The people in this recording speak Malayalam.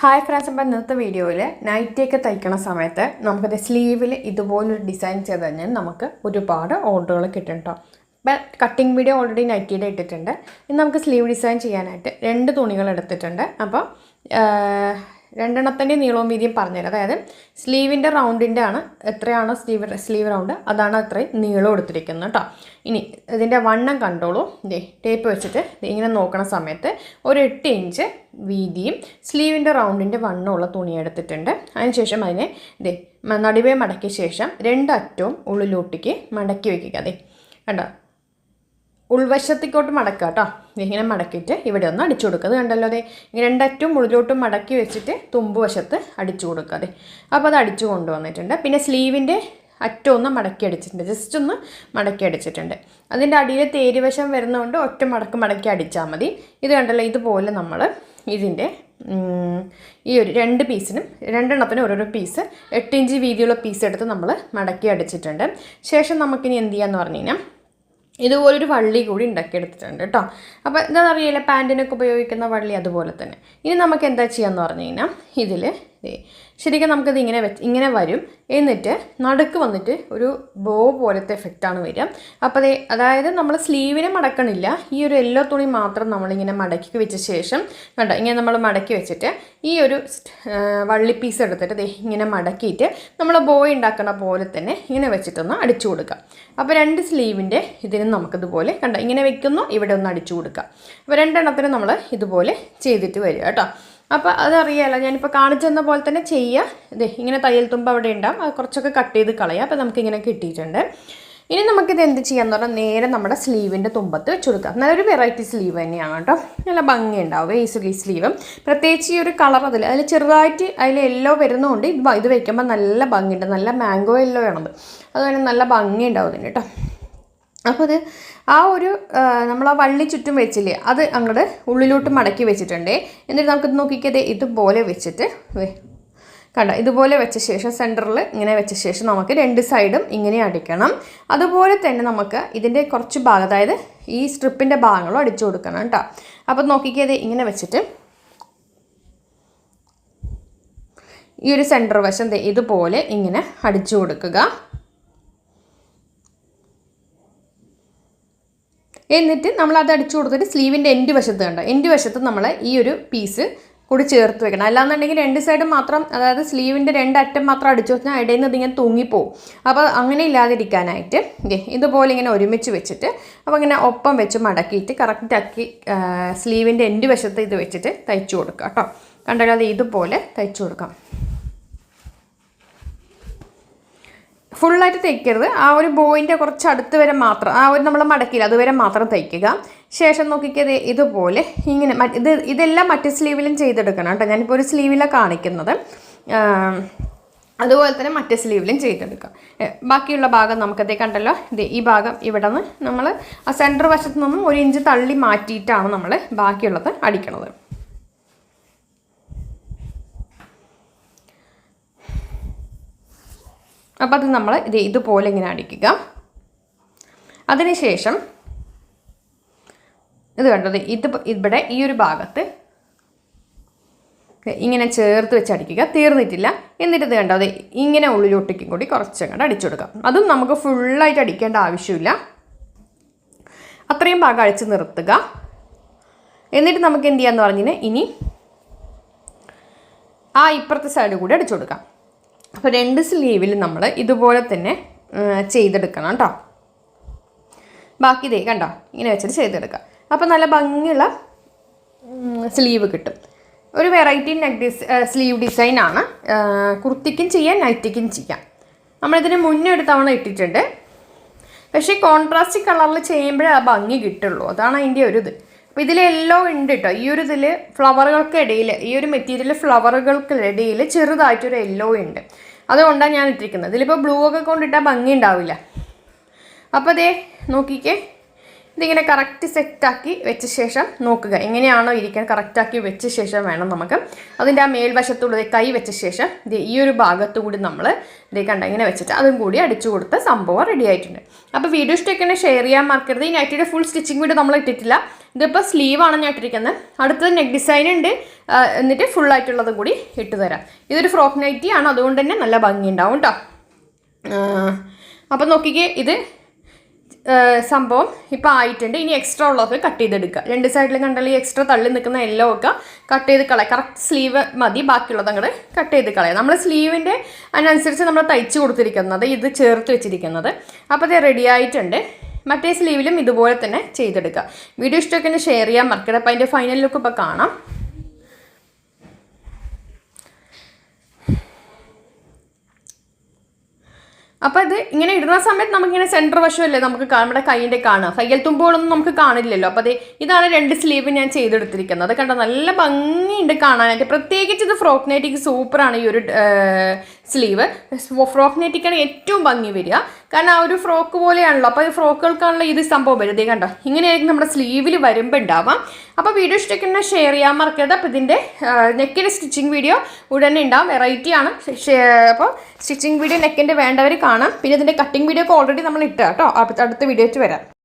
ഹായ് ഫ്രണ്ട്സ്, അപ്പോൾ ഇന്നത്തെ വീഡിയോയിൽ നൈറ്റിയൊക്കെ തയ്ക്കണ സമയത്ത് നമുക്കത് സ്ലീവിൽ ഇതുപോലൊരു ഡിസൈൻ ചെയ്ത് കഴിഞ്ഞാൽ നമുക്ക് ഒരുപാട് ഓർഡറുകൾ കിട്ടും കേട്ടോ. ഇപ്പം കട്ടിങ് വീഡിയോ ഓൾറെഡി നൈറ്റിയുടെ ഇട്ടിട്ടുണ്ട്. ഇന്ന് നമുക്ക് സ്ലീവ് ഡിസൈൻ ചെയ്യാനായിട്ട് 2 തുണികൾ എടുത്തിട്ടുണ്ട്. അപ്പോൾ രണ്ടെണ്ണത്തിൻ്റെ നീളവും വീതിയും പറഞ്ഞുതരാം. അതായത് സ്ലീവിൻ്റെ റൗണ്ടിൻ്റെ ആണ് എത്രയാണോ സ്ലീവ് റൗണ്ട് അതാണ് അത്രയും നീളം എടുത്തിരിക്കുന്നത് കേട്ടോ. ഇനി ഇതിൻ്റെ വണ്ണം കണ്ടോളൂ. ടേപ്പ് വെച്ചിട്ട് ഇങ്ങനെ നോക്കണ സമയത്ത് ഒരു 8 ഇഞ്ച് വീതിയും സ്ലീവിൻ്റെ റൗണ്ടിൻ്റെ വണ്ണമുള്ള തുണി എടുത്തിട്ടുണ്ട്. അതിനുശേഷം അതിനെ നടുവേ മടക്കിയ ശേഷം 2 അറ്റവും ഉള്ളിലോട്ടേക്ക് മടക്കി വയ്ക്കുക. കണ്ടോ, ഉൾവശത്തേക്കോട്ട് മടക്കുക കേട്ടോ. ഇങ്ങനെ മടക്കിയിട്ട് ഇവിടെ ഒന്ന് അടിച്ചു കൊടുക്കുക. അത് കണ്ടല്ലോ, ഇങ്ങനെ 2 അറ്റവും ഉള്ളിലോട്ടും മടക്കി വെച്ചിട്ട് തുമ്പ് വശത്ത് അടിച്ചു കൊടുക്കുക. അപ്പോൾ അത് അടിച്ചു കൊണ്ടുവന്നിട്ടുണ്ട്. പിന്നെ സ്ലീവിൻ്റെ അറ്റം ഒന്ന് മടക്കി അടിച്ചിട്ടുണ്ട്, ജസ്റ്റ് ഒന്ന് മടക്കി അടിച്ചിട്ടുണ്ട്. അതിൻ്റെ അടിയിൽ തേരുവശം വരുന്നതുകൊണ്ട് ഒറ്റ മടക്കി അടിച്ചാൽ മതി. ഇത് കണ്ടല്ലോ, ഇതുപോലെ നമ്മൾ ഇതിൻ്റെ ഈ ഒരു 2 പീസിനും 2 എണ്ണത്തിനും ഓരോരോ പീസ് 8 ഇഞ്ച് വീതിയുള്ള പീസ് എടുത്ത് നമ്മൾ മടക്കി അടിച്ചിട്ടുണ്ട്. ശേഷം നമുക്കിനി എന്ത് ചെയ്യാമെന്ന് പറഞ്ഞു കഴിഞ്ഞാൽ ഇതുപോലൊരു വള്ളി കൂടി ഉണ്ടാക്കിയെടുത്തിട്ടുണ്ട് കേട്ടോ. അപ്പോൾ എന്താണെന്നറിയില്ല, പാൻറ്റിനൊക്കെ ഉപയോഗിക്കുന്ന വള്ളി അതുപോലെ തന്നെ. ഇനി നമുക്ക് എന്താ ചെയ്യാമെന്ന് പറഞ്ഞു കഴിഞ്ഞാൽ ഇതിൽ ശരിക്കും നമുക്കിത് ഇങ്ങനെ വരും. എന്നിട്ട് നടുക്ക് വന്നിട്ട് ഒരു ബോ പോലത്തെ എഫക്റ്റാണ് വരിക. അപ്പോൾ അതായത് നമ്മൾ സ്ലീവിനെ മടക്കണില്ല, ഈ ഒരു യെല്ലോ തുണി മാത്രം നമ്മളിങ്ങനെ മടക്കി വെച്ച ശേഷം കണ്ടോ, ഇങ്ങനെ നമ്മൾ മടക്കി വെച്ചിട്ട് ഈ ഒരു വള്ളി പീസ് എടുത്തിട്ട് ഇങ്ങനെ മടക്കിയിട്ട് നമ്മൾ ബോ ഉണ്ടാക്കുന്ന പോലെ തന്നെ ഇങ്ങനെ വെച്ചിട്ടൊന്ന് അടിച്ചു കൊടുക്കുക. അപ്പോൾ 2 സ്ലീവിൻ്റെ ഇതിനും നമുക്കിതുപോലെ കണ്ടോ, ഇങ്ങനെ വെക്കുന്നു, ഇവിടെ ഒന്ന് അടിച്ചു കൊടുക്കുക. അപ്പോൾ 2 എണ്ണത്തിന് നമ്മൾ ഇതുപോലെ ചെയ്തിട്ട് വരിക കേട്ടോ. അപ്പോൾ അതറിയാമല്ലോ, ഞാനിപ്പോൾ കാണിച്ചു തന്ന പോലെ തന്നെ ചെയ്യുക. ഇങ്ങനെ തയ്യൽ തുമ്പ് അവിടെ ഉണ്ടാവും, അത് കുറച്ചൊക്കെ കട്ട് ചെയ്ത് കളയുക. അപ്പോൾ നമുക്കിങ്ങനെ കിട്ടിയിട്ടുണ്ട്. ഇനി നമുക്കിത് എന്ത് ചെയ്യാമെന്ന് പറഞ്ഞാൽ നേരെ നമ്മുടെ സ്ലീവിൻ്റെ തുമ്പത്ത് വെച്ച് കൊടുക്കുക. നല്ലൊരു വെറൈറ്റി സ്ലീവ് തന്നെയാണ് കേട്ടോ, നല്ല ഭംഗി ഉണ്ടാവും ഈ സ്ലീവും. പ്രത്യേകിച്ച് ഈ ഒരു കളർ അതിൽ ചെറുതായിട്ട് അതിൽ യെല്ലോ വരുന്നതുകൊണ്ട് ഇത് വയ്ക്കുമ്പോൾ നല്ല ഭംഗിയുണ്ട്. നല്ല മാംഗോ യെല്ലോ ആണത്, അതുപോലെ നല്ല ഭംഗി ഉണ്ടാവും ഇതിന് കേട്ടോ. അപ്പോൾ അത് ആ ഒരു നമ്മൾ ആ വള്ളി ചുറ്റും വെച്ചില്ലേ, അത് അങ്ങോട്ട് ഉള്ളിലോട്ട് മടക്കി വെച്ചിട്ടുണ്ട്. എന്നിട്ട് നമുക്കിത് നോക്കിക്കതേ ഇതുപോലെ വെച്ചിട്ട് കണ്ടോ, ഇതുപോലെ വെച്ച ശേഷം സെൻറ്ററിൽ ഇങ്ങനെ വെച്ച ശേഷം നമുക്ക് 2 സൈഡും ഇങ്ങനെ അടിക്കണം. അതുപോലെ തന്നെ നമുക്ക് ഇതിൻ്റെ കുറച്ച് ഭാഗം, അതായത് ഈ സ്ട്രിപ്പിൻ്റെ ഭാഗങ്ങളും അടിച്ചു കൊടുക്കണം കേട്ടോ. അപ്പോൾ നോക്കിക്കത് ഇങ്ങനെ വെച്ചിട്ട് ഈ ഒരു സെൻറ്റർ വശം ഇതുപോലെ ഇങ്ങനെ അടിച്ചു കൊടുക്കുക. എന്നിട്ട് നമ്മളത് അടിച്ചു കൊടുത്തിട്ട് സ്ലീവിൻ്റെ എൻഡ് വശത്ത് കണ്ടോ, എൻഡ് വശത്ത് നമ്മൾ ഈ ഒരു പീസ് കൂടി ചേർത്ത് വെക്കണം. അല്ലാന്നുണ്ടെങ്കിൽ 2 സൈഡും മാത്രം, അതായത് സ്ലീവിൻ്റെ 2 അറ്റം മാത്രം അടിച്ചു വെച്ചാൽ ഇടയിൽ നിന്ന് ഇതിങ്ങനെ തൂങ്ങിപ്പോവും. അപ്പോൾ അങ്ങനെ ഇല്ലാതിരിക്കാനായിട്ട് ഇതുപോലെ ഇങ്ങനെ ഒരുമിച്ച് വെച്ചിട്ട് അപ്പോൾ ഇങ്ങനെ ഒപ്പം വെച്ച് മടക്കിയിട്ട് കറക്റ്റാക്കി സ്ലീവിൻ്റെ എൻഡ് വശത്ത് ഇത് വെച്ചിട്ട് തയ്ച്ചു കൊടുക്കുക കേട്ടോ. കണ്ടല്ലോ, അത് ഇതുപോലെ തയ്ച്ചു കൊടുക്കാം. ഫുള്ളായിട്ട് തയ്ക്കരുത്, ആ ഒരു ബോയിൻ്റെ കുറച്ച് അടുത്ത് വരെ മാത്രം, ആ ഒരു നമ്മൾ മടക്കില്ല അതുവരെ മാത്രം തയ്ക്കുക. ശേഷം നോക്കിക്കത് ഇതുപോലെ ഇങ്ങനെ ഇതെല്ലാം മറ്റേ സ്ലീവിലും ചെയ്തെടുക്കണം കേട്ടോ. ഞാനിപ്പോൾ ഒരു സ്ലീവിലാണ് കാണിക്കുന്നത്, അതുപോലെ തന്നെ മറ്റേ സ്ലീവിലും ചെയ്തെടുക്കാം. ബാക്കിയുള്ള ഭാഗം നമുക്കതേ കണ്ടല്ലോ, ഈ ഭാഗം ഇവിടെ നിന്ന് നമ്മൾ ആ സെൻറ്റർ വശത്ത് നിന്നും 1 ഇഞ്ച് തള്ളി മാറ്റിയിട്ടാണ് നമ്മൾ ബാക്കിയുള്ളത് അടിക്കണത്. അപ്പോൾ അത് നമ്മൾ ഇതുപോലെ ഇങ്ങനെ അടിക്കുക. അതിനുശേഷം ഇത് കണ്ടത് ഇവിടെ ഈ ഒരു ഭാഗത്ത് ഇങ്ങനെ ചേർത്ത് വെച്ച് അടിക്കുക. തീർന്നിട്ടില്ല. എന്നിട്ട് ഇത് കണ്ടോ, ഇങ്ങനെ ഉള്ളിലോട്ടേക്കും കൂടി കുറച്ചങ്ങോട്ട് അടിച്ചു കൊടുക്കാം. അതും നമുക്ക് ഫുള്ളായിട്ട് അടിക്കേണ്ട ആവശ്യമില്ല, അത്രയും ഭാഗം അടിച്ച് നിർത്തുക. എന്നിട്ട് നമുക്ക് എന്ത് ചെയ്യാമെന്ന് പറഞ്ഞാൽ ഇനി ആ ഇപ്പുറത്തെ സൈഡ് കൂടി അടിച്ചു കൊടുക്കാം. അപ്പോൾ 2 സ്ലീവിൽ നമ്മൾ ഇതുപോലെ തന്നെ ചെയ്തെടുക്കണം കേട്ടോ. ബാക്കി കണ്ടോ, ഇങ്ങനെ വെച്ചിട്ട് ചെയ്തെടുക്കുക. അപ്പോൾ നല്ല ഭംഗിയുള്ള സ്ലീവ് കിട്ടും. ഒരു വെറൈറ്റി സ്ലീവ് ഡിസൈനാണ്. കുർത്തിക്കും ചെയ്യാം, നൈറ്റിക്കും ചെയ്യാം. നമ്മളിതിന് മുന്നേ ഒരു തവണ ഇട്ടിട്ടുണ്ട്, പക്ഷേ കോൺട്രാസ്റ്റ് കളറിൽ ചെയ്യുമ്പോഴേ ആ ഭംഗി കിട്ടുള്ളൂ. അതാണ് അതിൻ്റെ ഒരു ഇത്. അപ്പോൾ ഇതിൽ യെല്ലോ ഉണ്ട് കേട്ടോ. ഈ ഒരു ഇതിൽ ഫ്ലവറുകൾക്കിടയിൽ, ഈ ഒരു മെറ്റീരിയൽ ഫ്ലവറുകൾക്കിടയിൽ ചെറുതായിട്ടൊരു യെല്ലോ ഉണ്ട്, അതുകൊണ്ടാണ് ഞാൻ ഇട്ടിരിക്കുന്നത്. ഇതിലിപ്പോൾ ബ്ലൂ ഒക്കെ കൊണ്ടിട്ടാൽ ഭംഗി ഉണ്ടാവില്ല. അപ്പോൾ നോക്കിക്കേ, ഇതിങ്ങനെ കറക്റ്റ് സെറ്റാക്കി വെച്ച ശേഷം നോക്കുക എങ്ങനെയാണോ ഇരിക്കുന്നത്. കറക്റ്റാക്കി വെച്ച ശേഷം വേണം നമുക്ക് അതിൻ്റെ ആ മേൽവശത്തൂടെ കൈ വെച്ച ശേഷം ഈ ഒരു ഭാഗത്തു കൂടി നമ്മൾ കണ്ട ഇങ്ങനെ വെച്ചിട്ട് അതും കൂടി അടിച്ചു കൊടുത്ത സംഭവം റെഡി ആയിട്ടുണ്ട്. അപ്പോൾ വീഡിയോ ഇഷ്ടമൊക്കെ ഷെയർ ചെയ്യാൻ മറക്കരുത്. ഈ നൈറ്റിയുടെ ഫുൾ സ്റ്റിച്ചിങ് വീഡിയോ നമ്മൾ ഇട്ടിട്ടില്ല, ഇതിപ്പോൾ സ്ലീവാണ് ഞാൻ ഇട്ടിരിക്കുന്നത്. അടുത്തത് നെക്ക് ഡിസൈൻ ഉണ്ട്, എന്നിട്ട് ഫുള്ളായിട്ടുള്ളതും കൂടി ഇട്ട് തരാം. ഇതൊരു ഫ്രോക്ക് നൈറ്റി ആണ്, അതുകൊണ്ട് തന്നെ നല്ല ഭംഗി ഉണ്ടാവും കേട്ടോ. അപ്പം നോക്കിക്കേ, ഇത് സംഭവം ഇപ്പോൾ ആയിട്ടുണ്ട്. ഇനി എക്സ്ട്രാ ഉള്ളതൊക്കെ കട്ട് ചെയ്തെടുക്കുക. രണ്ട് സൈഡിലും കണ്ടാൽ ഈ എക്സ്ട്രാ തള്ളി നിൽക്കുന്ന എല്ലാം ഒക്കെ കട്ട് ചെയ്ത് കളയാം. കറക്റ്റ് സ്ലീവ് മതി, ബാക്കിയുള്ളത് അങ്ങോട്ട് കട്ട് ചെയ്ത് കളയാം. നമ്മൾ സ്ലീവിൻ്റെ അതിനനുസരിച്ച് നമ്മൾ തയ്ച്ച് കൊടുത്തിരിക്കുന്നത്, ഇത് ചേർത്ത് വെച്ചിരിക്കുന്നത്. അപ്പോൾ ഇത് റെഡി ആയിട്ടുണ്ട്. മറ്റേ സ്ലീവിലും ഇതുപോലെ തന്നെ ചെയ്തെടുക്കുക. വീഡിയോ ഇഷ്ടമൊക്കെ ഷെയർ ചെയ്യാൻ മറക്കരുത്. അപ്പോൾ അതിൻ്റെ ഫൈനൽ ലുക്ക് ഇപ്പോൾ കാണാം. അപ്പോൾ ഇത് ഇങ്ങനെ ഇടുന്ന സമയത്ത് നമുക്കിങ്ങനെ സെൻറ്റർ വശമല്ലേ നമുക്ക് നമ്മുടെ കൈയിൻ്റെ കാണുക, കയ്യിൽ തുമ്പോളൊന്നും നമുക്ക് കാണില്ലല്ലോ. അപ്പോൾ ഇതാണ് രണ്ട് സ്ലീവ് ഞാൻ ചെയ്തെടുത്തിരിക്കുന്നത്. കണ്ടോ, നല്ല ഭംഗിയുണ്ട് കാണാനായിട്ട്. പ്രത്യേകിച്ച് ഇത് ഫ്രോക്ക് നൈറ്റിക്ക് സൂപ്പറാണ് ഈ ഒരു സ്ലീവ്. ഫ്രോക്ക് നൈറ്റിക്കാണ് ഏറ്റവും ഭംഗി വരിക, കാരണം ആ ഒരു ഫ്രോക്ക് പോലെയാണല്ലോ. അപ്പോൾ ഈ ഫ്രോക്കുകൾക്കാണല്ലോ ഇത് സംഭവം വരുന്നത്. കണ്ടോ, ഇങ്ങനെയായിരിക്കും നമ്മുടെ സ്ലീവിൽ വരുമ്പോൾ ഉണ്ടാവാം. അപ്പോൾ വീഡിയോ ഇഷ്ടമൊക്കെ ഷെയർ ചെയ്യാൻ മറക്കരുത്. അപ്പോൾ ഇതിൻ്റെ നെക്കിൻ്റെ സ്റ്റിച്ചിങ് വീഡിയോ ഉടനെ ഉണ്ടാവും. വെറൈറ്റിയാണ്. അപ്പോൾ സ്റ്റിച്ചിങ് വീഡിയോ നെക്കിൻ്റെ വേണ്ടവർ കാണാം. പിന്നെ ഇതിൻ്റെ കട്ടിങ് വീഡിയോ ഒക്കെ ഓൾറെഡി നമ്മൾ ഇട്ടാം കേട്ടോ. അടുത്ത വീഡിയോയ്ക്ക് വരാം.